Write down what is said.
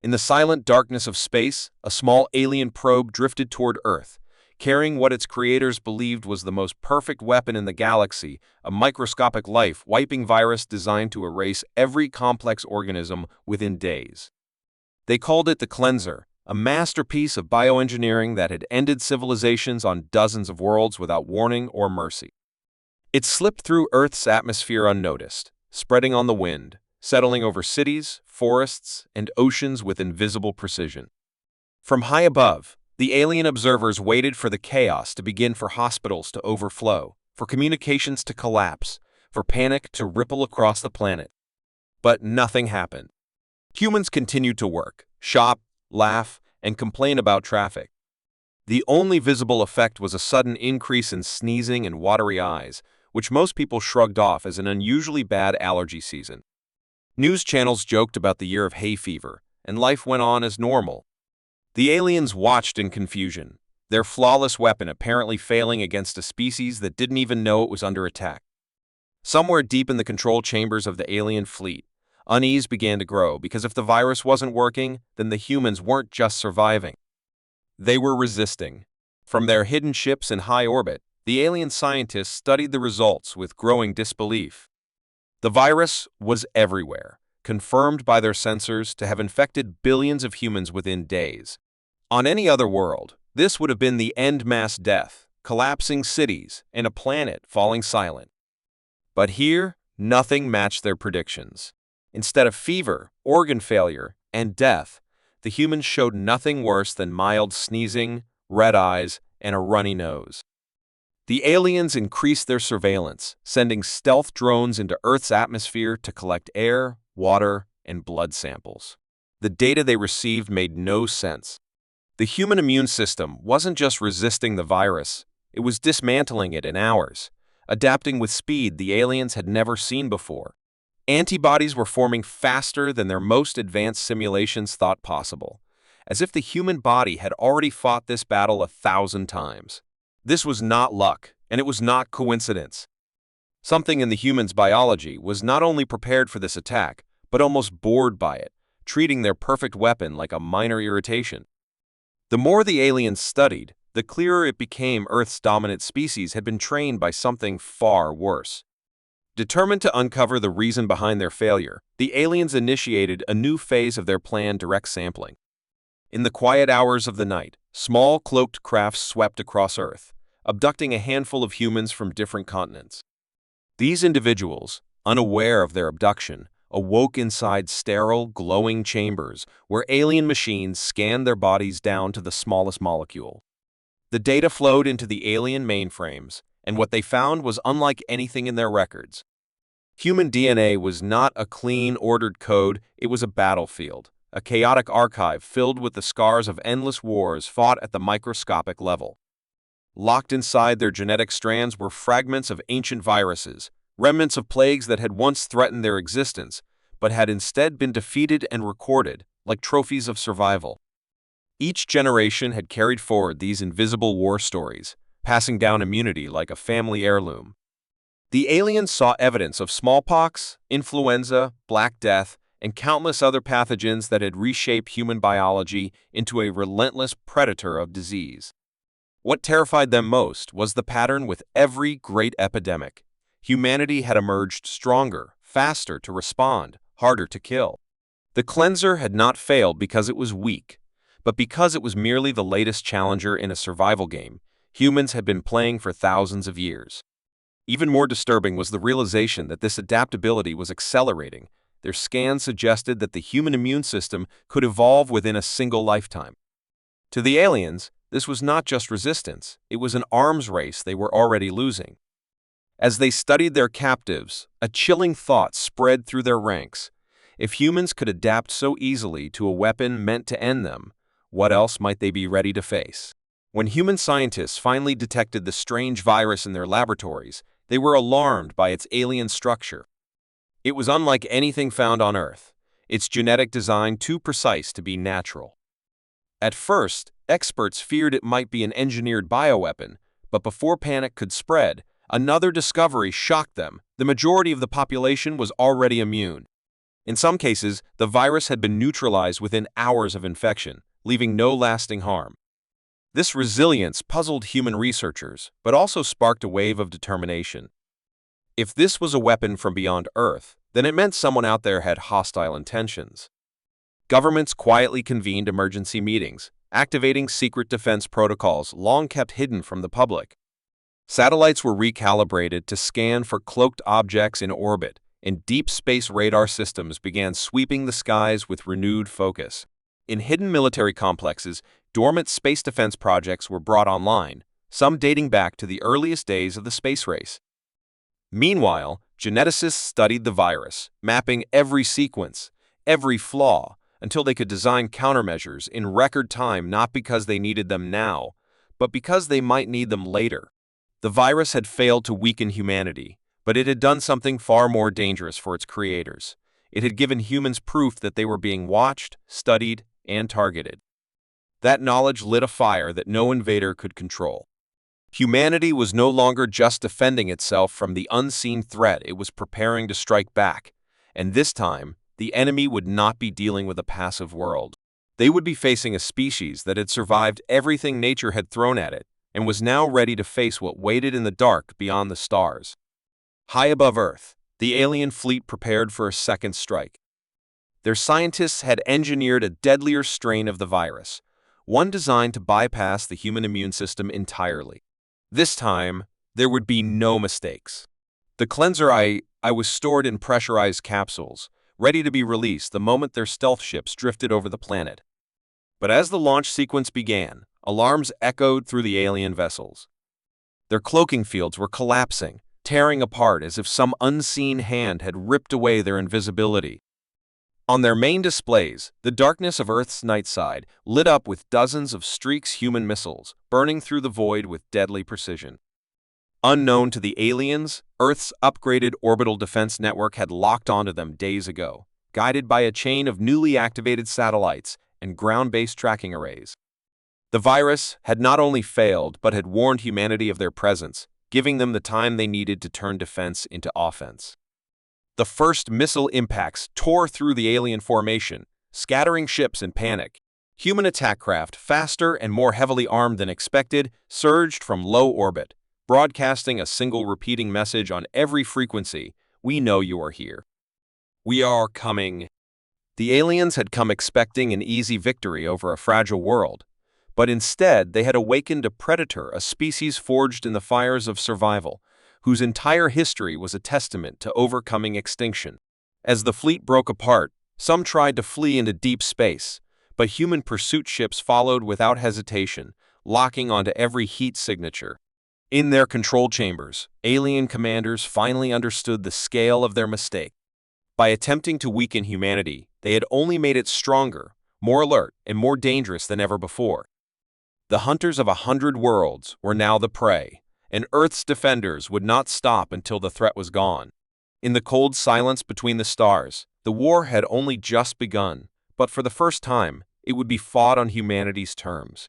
In the silent darkness of space, a small alien probe drifted toward Earth, carrying what its creators believed was the most perfect weapon in the galaxy, a microscopic life-wiping virus designed to erase every complex organism within days. They called it the Cleanser, a masterpiece of bioengineering that had ended civilizations on dozens of worlds without warning or mercy. It slipped through Earth's atmosphere unnoticed, spreading on the wind, settling over cities, forests, and oceans with invisible precision. From high above, the alien observers waited for the chaos to begin, for hospitals to overflow, for communications to collapse, for panic to ripple across the planet. But nothing happened. Humans continued to work, shop, laugh, and complain about traffic. The only visible effect was a sudden increase in sneezing and watery eyes, which most people shrugged off as an unusually bad allergy season. News channels joked about the year of hay fever, and life went on as normal. The aliens watched in confusion, their flawless weapon apparently failing against a species that didn't even know it was under attack. Somewhere deep in the control chambers of the alien fleet, unease began to grow, because if the virus wasn't working, then the humans weren't just surviving. They were resisting. From their hidden ships in high orbit, the alien scientists studied the results with growing disbelief. The virus was everywhere, confirmed by their sensors to have infected billions of humans within days. On any other world, this would have been the end: mass death, collapsing cities, and a planet falling silent. But here, nothing matched their predictions. Instead of fever, organ failure, and death, the humans showed nothing worse than mild sneezing, red eyes, and a runny nose. The aliens increased their surveillance, sending stealth drones into Earth's atmosphere to collect air, water, and blood samples. The data they received made no sense. The human immune system wasn't just resisting the virus, it was dismantling it in hours, adapting with speed the aliens had never seen before. Antibodies were forming faster than their most advanced simulations thought possible, as if the human body had already fought this battle 1,000 times. This was not luck, and it was not coincidence. Something in the human's biology was not only prepared for this attack, but almost bored by it, treating their perfect weapon like a minor irritation. The more the aliens studied, the clearer it became Earth's dominant species had been trained by something far worse. Determined to uncover the reason behind their failure, the aliens initiated a new phase of their planned direct sampling. In the quiet hours of the night, small cloaked crafts swept across Earth, abducting a handful of humans from different continents. These individuals, unaware of their abduction, awoke inside sterile, glowing chambers where alien machines scanned their bodies down to the smallest molecule. The data flowed into the alien mainframes, and what they found was unlike anything in their records. Human DNA was not a clean, ordered code, it was a battlefield, a chaotic archive filled with the scars of endless wars fought at the microscopic level. Locked inside their genetic strands were fragments of ancient viruses, remnants of plagues that had once threatened their existence, but had instead been defeated and recorded, like trophies of survival. Each generation had carried forward these invisible war stories, passing down immunity like a family heirloom. The aliens saw evidence of smallpox, influenza, Black Death, and countless other pathogens that had reshaped human biology into a relentless predator of disease. What terrified them most was the pattern with every great epidemic. Humanity had emerged stronger, faster to respond, harder to kill. The cleanser had not failed because it was weak, but because it was merely the latest challenger in a survival game humans had been playing for thousands of years. Even more disturbing was the realization that this adaptability was accelerating. Their scans suggested that the human immune system could evolve within a single lifetime. To the aliens, this was not just resistance, it was an arms race they were already losing. As they studied their captives, a chilling thought spread through their ranks. If humans could adapt so easily to a weapon meant to end them, what else might they be ready to face? When human scientists finally detected the strange virus in their laboratories, they were alarmed by its alien structure. It was unlike anything found on Earth, its genetic design too precise to be natural. At first, experts feared it might be an engineered bioweapon, but before panic could spread, another discovery shocked them. The majority of the population was already immune. In some cases, the virus had been neutralized within hours of infection, leaving no lasting harm. This resilience puzzled human researchers, but also sparked a wave of determination. If this was a weapon from beyond Earth, then it meant someone out there had hostile intentions. Governments quietly convened emergency meetings, activating secret defense protocols long kept hidden from the public. Satellites were recalibrated to scan for cloaked objects in orbit, and deep space radar systems began sweeping the skies with renewed focus. In hidden military complexes, dormant space defense projects were brought online, some dating back to the earliest days of the space race. Meanwhile, geneticists studied the virus, mapping every sequence, every flaw, until they could design countermeasures in record time, not because they needed them now, but because they might need them later. The virus had failed to weaken humanity, but it had done something far more dangerous for its creators. It had given humans proof that they were being watched, studied, and targeted. That knowledge lit a fire that no invader could control. Humanity was no longer just defending itself from the unseen threat, it was preparing to strike back. And this time, the enemy would not be dealing with a passive world. They would be facing a species that had survived everything nature had thrown at it, and was now ready to face what waited in the dark beyond the stars. High above Earth, the alien fleet prepared for a second strike. Their scientists had engineered a deadlier strain of the virus, one designed to bypass the human immune system entirely. This time, there would be no mistakes. The cleanser I was stored in pressurized capsules, ready to be released the moment their stealth ships drifted over the planet. But as the launch sequence began, alarms echoed through the alien vessels. Their cloaking fields were collapsing, tearing apart as if some unseen hand had ripped away their invisibility. On their main displays, the darkness of Earth's night side lit up with dozens of Streak's human missiles, burning through the void with deadly precision. Unknown to the aliens, Earth's upgraded orbital defense network had locked onto them days ago, guided by a chain of newly activated satellites and ground-based tracking arrays. The virus had not only failed, but had warned humanity of their presence, giving them the time they needed to turn defense into offense. The first missile impacts tore through the alien formation, scattering ships in panic. Human attack craft, faster and more heavily armed than expected, surged from low orbit, broadcasting a single repeating message on every frequency: "We know you are here. We are coming." The aliens had come expecting an easy victory over a fragile world, but instead they had awakened a predator, a species forged in the fires of survival, whose entire history was a testament to overcoming extinction. As the fleet broke apart, some tried to flee into deep space, but human pursuit ships followed without hesitation, locking onto every heat signature. In their control chambers, alien commanders finally understood the scale of their mistake. By attempting to weaken humanity, they had only made it stronger, more alert, and more dangerous than ever before. The hunters of 100 worlds were now the prey, and Earth's defenders would not stop until the threat was gone. In the cold silence between the stars, the war had only just begun, but for the first time, it would be fought on humanity's terms.